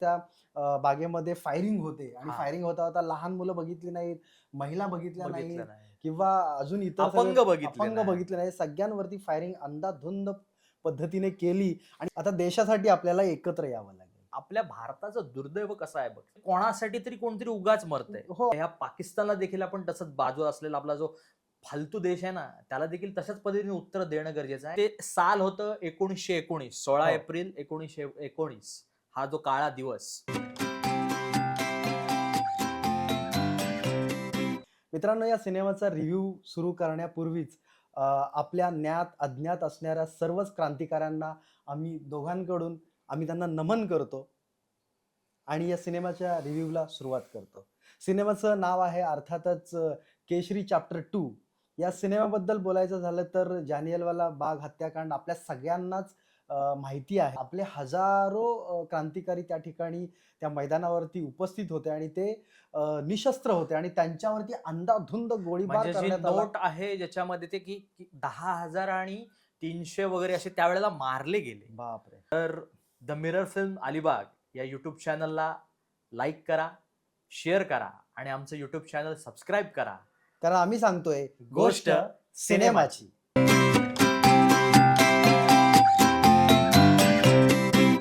त्या बागेमध्ये फायरिंग होते आणि हां. फायरिंग होता होता लहान मुलं बघितली नाहीत, महिला बघितल्या नाहीत बघितलं नाही. किंवा अजून इतर सगळे अपंग बघितले अपंग नाही. बघितले नाही. सगळ्यांवरती फायरिंग अंधाधुंद पद्धतीने केली आणि आता देशासाठी आपल्याला एकत्र यावं लागेल. आपल्या भारताचं दुर्दैव कसं आहे बघ. कोणासाठी तरी कोणतरी उगाच मरतंय. हो. ह्या पाकिस्तानला देखील आपण तसंच बाजू असलेला आपला जो फालतू देश आहे ना, त्याला देखील तशाच पद्धतीने उत्तर देणं गरजेचं आहे. ते साल होतं 1919 16 हो. एप्रिल 1919 हा जो काळा दिवस. मित्रांनो, या सिनेमाचा रिव्ह्यू सुरू करण्यापूर्वीच आपल्या ज्ञात अज्ञात असणाऱ्या सर्वच क्रांतिकारकांना आम्ही त्यांना नमन करतो आणि या सिनेमाच्या रिव्ह्यूला सुरुवात करतो. सिनेमाचं नाव आहे अर्थातच केसरी चॅप्टर 2. या सिनेमाबद्दल बोलायचं झालं तर जालियनवाला बाग हत्याकांड आपल्या सगळ्यांनाच माहिती आहे. आपले हजारो क्रांतिकारी त्या ठिकाणी त्या मैदानावरती उपस्थित होते आणि ते निशस्त्र होते आणि त्यांच्यावरती अंधाधुंद गोळीबार म्हणजे जी करण्यात आला. नोट आहे ज्याच्यामध्ये ते की 10,000 आणि 300 वगैरे असे त्यावेळेला मारले गेले. बापरे! द मिरर फिल्म अलिबाग या यूट्यूब चॅनलला लाईक करा, शेअर करा आणि आमचं यूट्यूब चॅनल सबस्क्राईब करा. कारण आम्ही सांगतोय गोष्ट गोष्ट सिनेमाची. सिनेमाची.